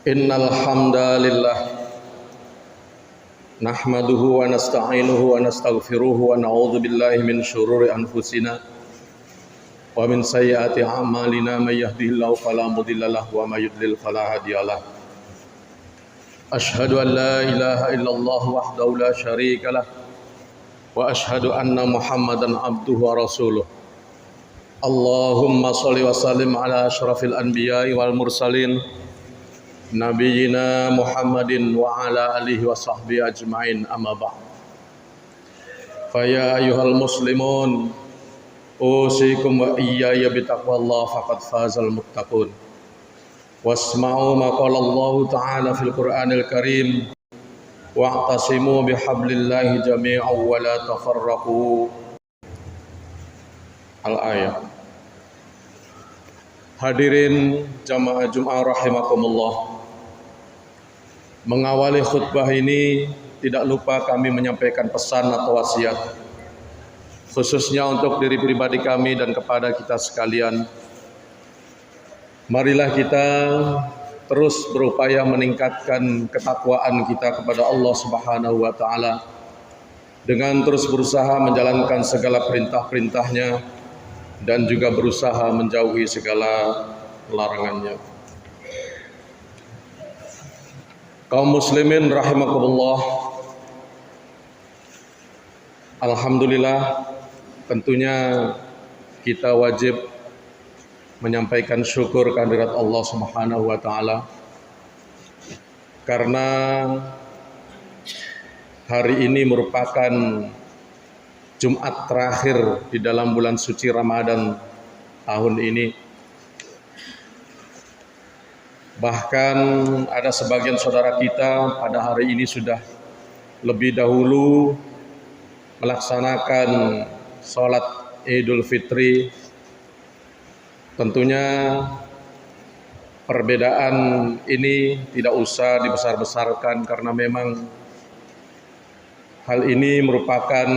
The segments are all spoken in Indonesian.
Innal hamdalillah nahmaduhu wa nasta'inuhu wa nastaghfiruhu wa na'udzu billahi min syururi anfusina wa min sayyiati a'malina may yahdihillahu fala mudilla lahu wa may yudlil fala hadiyalah. Asyhadu an la ilaha illallah wahdahu la syarika lah wa asyhadu anna Muhammadan abduhu wa rasuluh. Allahumma shalli wa sallim ala asyrafil anbiya'i wal mursalin Nabiyyina Muhammadin wa ala alihi wa sahbihi ajma'in, amma ba'd. Faya ayyuhal muslimun usikum wa iyaya bitaqwallah faqad fazal muttaqun. Wasma'u ma qala Allah ta'ala fil Qur'anil Karim wa'tasimu bihablillahi jami'an wa la tafarraqu. Al-ayat. Hadirin jamaah Jum'ah rahimakumullah. Mengawali khutbah ini tidak lupa kami menyampaikan pesan atau wasiat khususnya untuk diri pribadi kami dan kepada kita sekalian. Marilah kita terus berupaya meningkatkan ketakwaan kita kepada Allah Subhanahu wa taala dengan terus berusaha menjalankan segala perintah-perintahnya dan juga berusaha menjauhi segala larangannya. Kaum muslimin rahimakumullah, alhamdulillah, tentunya kita wajib menyampaikan syukur kehadirat Allah Subhanahu wa taala karena hari ini merupakan Jumat terakhir di dalam bulan suci Ramadan tahun ini. Bahkan ada sebagian saudara kita pada hari ini sudah lebih dahulu melaksanakan sholat Idul Fitri. Tentunya perbedaan ini tidak usah dibesar-besarkan karena memang hal ini merupakan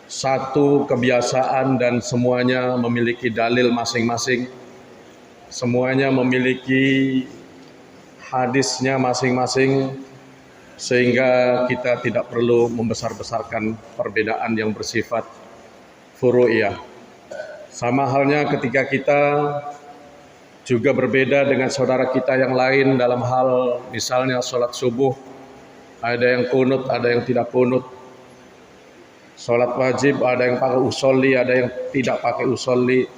satu kebiasaan dan semuanya memiliki dalil masing-masing. Semuanya memiliki hadisnya masing-masing sehingga kita tidak perlu membesar-besarkan perbedaan yang bersifat furu'iyah. Sama halnya ketika kita juga berbeda dengan saudara kita yang lain dalam hal misalnya sholat subuh, ada yang kunut, ada yang tidak kunut. Sholat wajib, ada yang pakai usolli, ada yang tidak pakai usolli.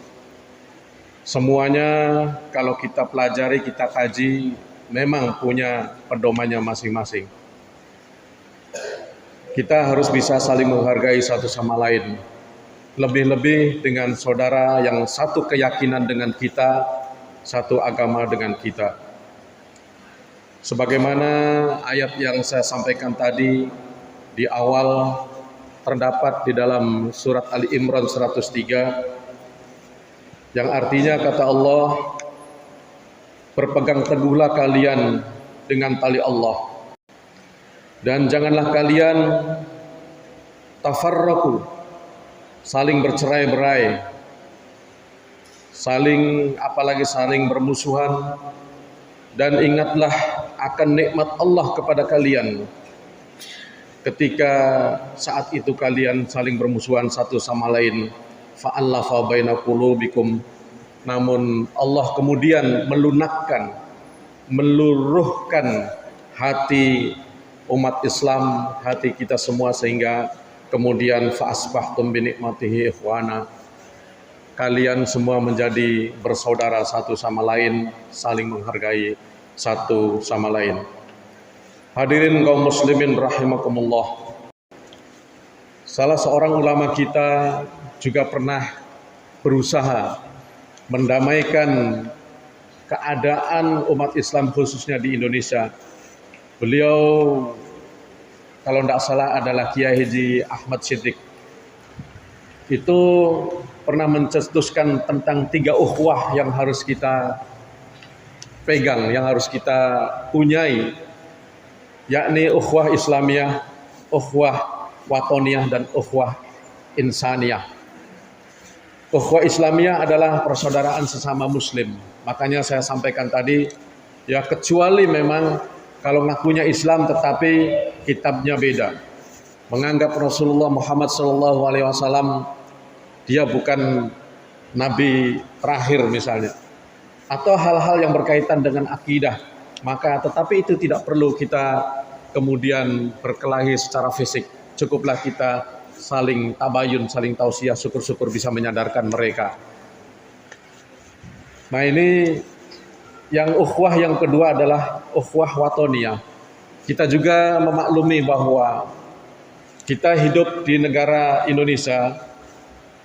Semuanya kalau kita pelajari, kita kaji, memang punya pedomannya masing-masing. Kita harus bisa saling menghargai satu sama lain. Lebih-lebih dengan saudara yang satu keyakinan dengan kita, satu agama dengan kita. Sebagaimana ayat yang saya sampaikan tadi di awal terdapat di dalam surat Ali Imran 103 yang artinya kata Allah, berpegang teguhlah kalian dengan tali Allah dan janganlah kalian tafarraqu, saling bercerai-berai, apalagi saling bermusuhan, dan ingatlah akan nikmat Allah kepada kalian ketika saat itu kalian saling bermusuhan satu sama lain. Fa'allafa baina qulubikum, namun Allah kemudian melunakkan, meluruhkan hati umat Islam, hati kita semua, sehingga kemudian fa'asbahtum bi nikmatihi ikhwana, kalian semua menjadi bersaudara satu sama lain, saling menghargai satu sama lain. Hadirin kaum muslimin rahimakumullah, salah seorang ulama kita juga pernah berusaha mendamaikan keadaan umat Islam khususnya di Indonesia. Beliau kalau tidak salah adalah Kiai Haji Ahmad Siddiq. Itu pernah mencetuskan tentang 3 ukhuwah yang harus kita pegang, yang harus kita punyai, yakni ukhuwah Islamiyah, ukhuwah watoniyah, dan ukhuwah insaniyah. Ukhuwah Islamiyah adalah persaudaraan sesama muslim. Makanya saya sampaikan tadi, Ya kecuali memang kalau ngakunya Islam tetapi kitabnya beda. Menganggap Rasulullah Muhammad SAW dia bukan nabi terakhir misalnya. Atau hal-hal yang berkaitan dengan akidah. Maka tetapi itu tidak perlu kita kemudian berkelahi secara fisik. Cukuplah kita saling tabayun, saling tausiah, syukur-syukur bisa menyadarkan mereka. Nah ini yang ukhuwah yang kedua adalah ukhuwah watoniyah. Kita juga memaklumi bahwa kita hidup di negara Indonesia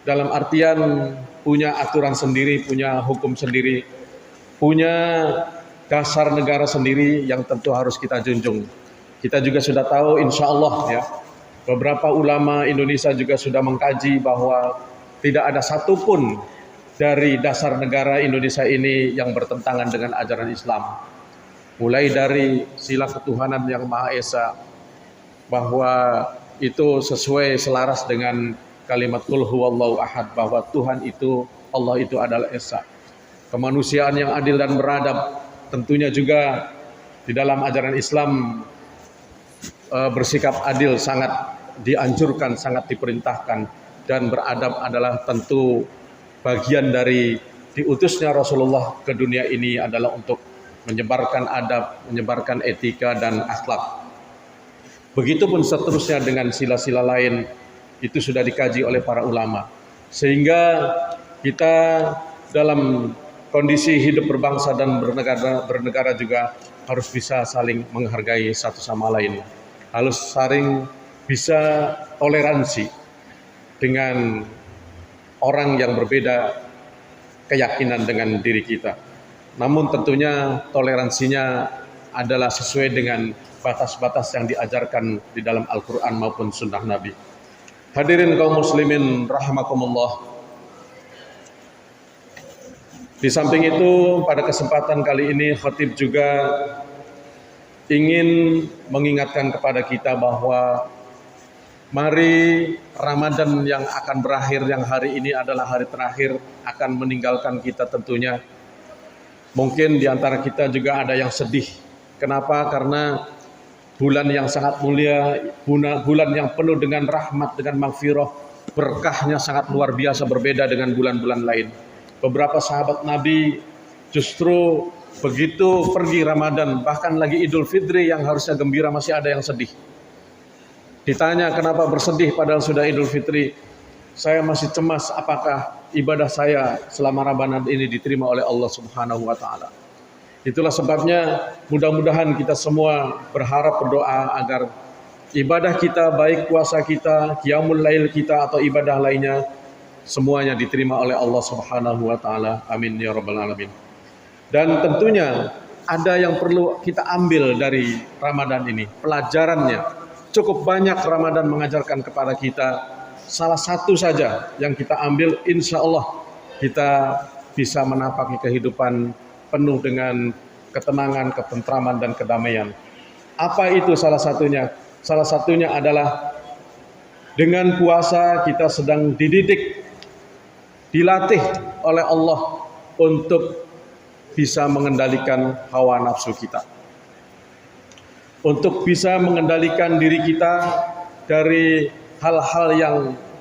dalam artian punya aturan sendiri, punya hukum sendiri, punya dasar negara sendiri yang tentu harus kita junjung. Kita juga sudah tahu insya Allah ya, beberapa ulama Indonesia juga sudah mengkaji bahwa tidak ada satupun dari dasar negara Indonesia ini yang bertentangan dengan ajaran Islam. Mulai dari sila ketuhanan yang Maha Esa, bahwa itu sesuai selaras dengan kalimat Qul huwallahu ahad, bahwa Tuhan itu, Allah itu adalah Esa. Kemanusiaan yang adil dan beradab, tentunya juga di dalam ajaran Islam bersikap adil sangat dianjurkan, sangat diperintahkan, dan beradab adalah tentu bagian dari diutusnya Rasulullah ke dunia ini adalah untuk menyebarkan adab, menyebarkan etika dan akhlak. Begitupun seterusnya dengan sila-sila lain, itu sudah dikaji oleh para ulama. Sehingga kita dalam kondisi hidup berbangsa dan bernegara juga harus bisa saling menghargai satu sama lain. Harus saling bisa toleransi dengan orang yang berbeda keyakinan dengan diri kita. Namun tentunya toleransinya adalah sesuai dengan batas-batas yang diajarkan di dalam Al-Quran maupun Sunnah Nabi. Hadirin kaum muslimin rahimakumullah. Di samping itu pada kesempatan kali ini khatib juga ingin mengingatkan kepada kita bahwa mari Ramadan yang akan berakhir, yang hari ini adalah hari terakhir, akan meninggalkan kita tentunya. Mungkin di antara kita juga ada yang sedih. Kenapa? Karena bulan yang sangat mulia, bulan yang penuh dengan rahmat, dengan maghfirah, berkahnya sangat luar biasa, berbeda dengan bulan-bulan lain. Beberapa sahabat Nabi justru begitu pergi Ramadan, bahkan lagi Idul Fitri yang harusnya gembira, masih ada yang sedih. Ditanya kenapa bersedih padahal sudah Idul Fitri, saya masih cemas apakah ibadah saya selama Ramadan ini diterima oleh Allah Subhanahu wa taala. Itulah sebabnya mudah-mudahan kita semua berharap, berdoa agar ibadah kita, baik puasa kita, qiyamul lail kita atau ibadah lainnya, semuanya diterima oleh Allah Subhanahu wa taala. Amin ya rabbal alamin. Dan tentunya ada yang perlu kita ambil dari Ramadan ini, pelajarannya. Cukup banyak Ramadan mengajarkan kepada kita. Salah satu saja yang kita ambil, insya Allah kita bisa menapaki kehidupan penuh dengan ketenangan, ketentraman, dan kedamaian. Apa itu salah satunya? Salah satunya adalah dengan puasa kita sedang dididik, dilatih oleh Allah untuk bisa mengendalikan hawa nafsu kita, untuk bisa mengendalikan diri kita dari hal-hal yang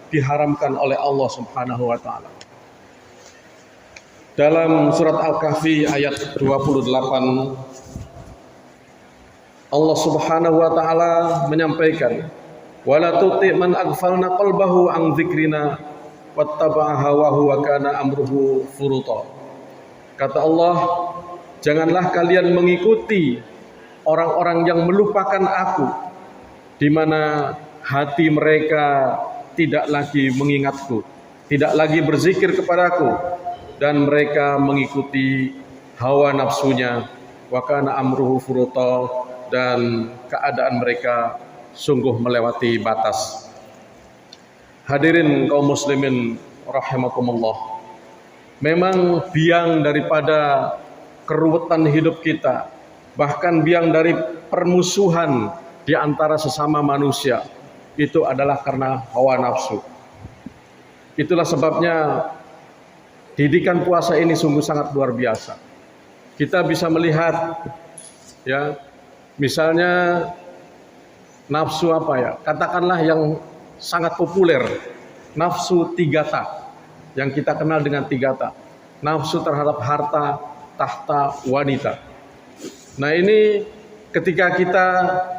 diharamkan oleh Allah Subhanahu wa taala. Dalam surat Al-Kahfi ayat 28, Allah Subhanahu wa taala menyampaikan, "Wala tuti man aghfalna qalbahu an dzikrina wattaba'a hawahu wa kana amruhu furuta." Kata Allah, janganlah kalian mengikuti orang-orang yang melupakan aku, di mana hati mereka tidak lagi mengingatku, tidak lagi berzikir kepadaku, dan mereka mengikuti hawa nafsunya, wa kana amruhu furuta, dan keadaan mereka sungguh melewati batas. Hadirin kaum muslimin rahimakumullah. Memang biang daripada keruwetan hidup kita, bahkan biang dari permusuhan di antara sesama manusia, itu adalah karena hawa nafsu. Itulah sebabnya didikan puasa ini sungguh sangat luar biasa. kita bisa melihat ya, misalnya nafsu apa ya? Katakanlah yang sangat populer, nafsu tigata, yang kita kenal dengan tigata. Nafsu terhadap harta, tahta, wanita. Nah ini ketika kita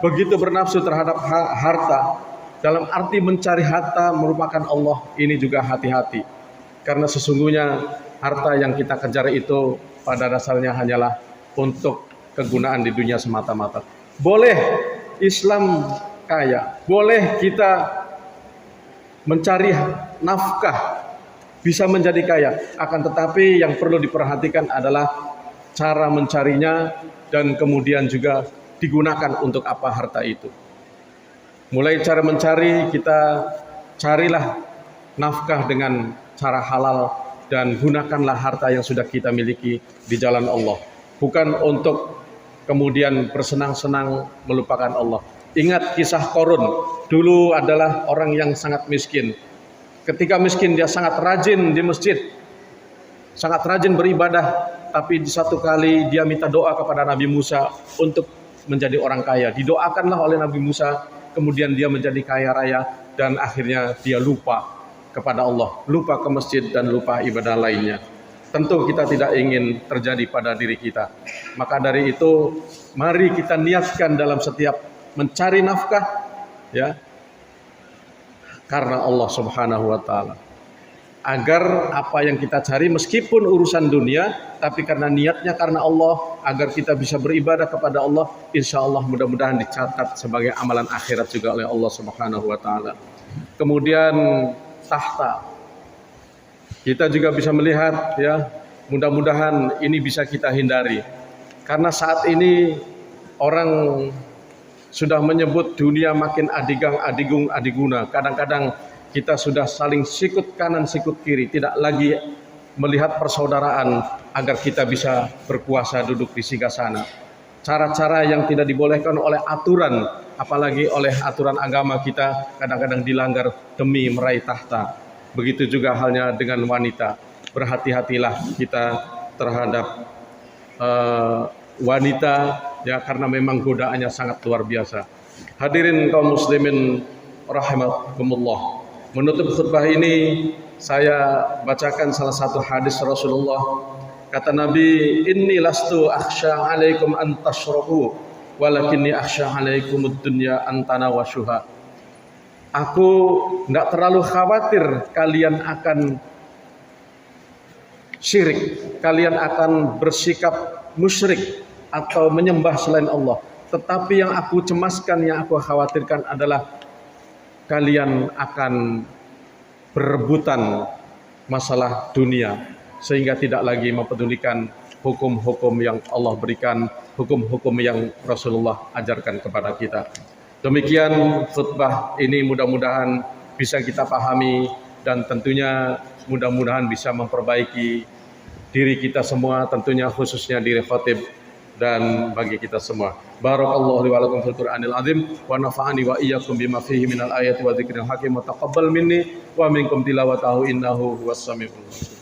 begitu bernafsu terhadap harta, dalam arti mencari harta merupakan Allah, ini juga hati-hati. Karena sesungguhnya harta yang kita kejar itu pada dasarnya hanyalah untuk kegunaan di dunia semata-mata. Boleh Islam kaya, boleh kita mencari nafkah, bisa menjadi kaya. Akan tetapi yang perlu diperhatikan adalah cara mencarinya dan kemudian juga digunakan untuk apa harta itu. Mulai cara mencari, kita carilah nafkah dengan cara halal dan gunakanlah harta yang sudah kita miliki di jalan Allah. Bukan untuk kemudian bersenang-senang melupakan Allah. Ingat kisah Qarun, dulu adalah orang yang sangat miskin. Ketika miskin dia sangat rajin di masjid, sangat rajin beribadah, tapi di satu kali dia minta doa kepada Nabi Musa untuk menjadi orang kaya. Didoakanlah oleh Nabi Musa, kemudian dia menjadi kaya raya dan akhirnya dia lupa kepada Allah, lupa ke masjid dan lupa ibadah lainnya. Tentu kita tidak ingin terjadi pada diri kita. Maka dari itu, mari kita niatkan dalam setiap mencari nafkah ya, karena Allah Subhanahu wa taala. Agar apa yang kita cari meskipun urusan dunia, tapi karena niatnya karena Allah, agar kita bisa beribadah kepada Allah, insya Allah mudah-mudahan dicatat sebagai amalan akhirat juga oleh Allah Subhanahu wa taala. Kemudian tahta, kita juga bisa melihat ya, mudah-mudahan ini bisa kita hindari. Karena saat ini orang sudah menyebut dunia makin adigang, adigung, adiguna. Kadang-kadang kita sudah saling sikut kanan, sikut kiri, tidak lagi melihat persaudaraan agar kita bisa berkuasa duduk di singgasana. Cara-cara yang tidak dibolehkan oleh aturan, apalagi oleh aturan agama kita, kadang-kadang dilanggar demi meraih tahta. Begitu juga halnya dengan wanita. Berhati-hatilah kita terhadap wanita ya, karena memang godaannya sangat luar biasa. Hadirin kaum muslimin rahimakumullah. Menutup khutbah ini saya bacakan salah satu hadis Rasulullah. Kata Nabi, inni lastu akhsha alaikum an tashrabu walakinni akhsha alaikumud dunya an tanawashuha. Aku enggak terlalu khawatir kalian akan syirik, kalian akan bersikap musyrik atau menyembah selain Allah. Tetapi yang aku cemaskan, yang aku khawatirkan adalah kalian akan berebutan masalah dunia, sehingga tidak lagi mempedulikan hukum-hukum yang Allah berikan, hukum-hukum yang Rasulullah ajarkan kepada kita. Demikian khutbah ini mudah-mudahan bisa kita pahami dan tentunya mudah-mudahan bisa memperbaiki diri kita semua, tentunya khususnya diri khatib dan bagi kita semua. Barakallahu li wa lakum fil Qur'anil azim wa nafa'ani wa iyyakum bima fihi minal ayati wa dzikril hakim wa taqabbal minni wa minkum tilawatahu innahu huwas samiul basir.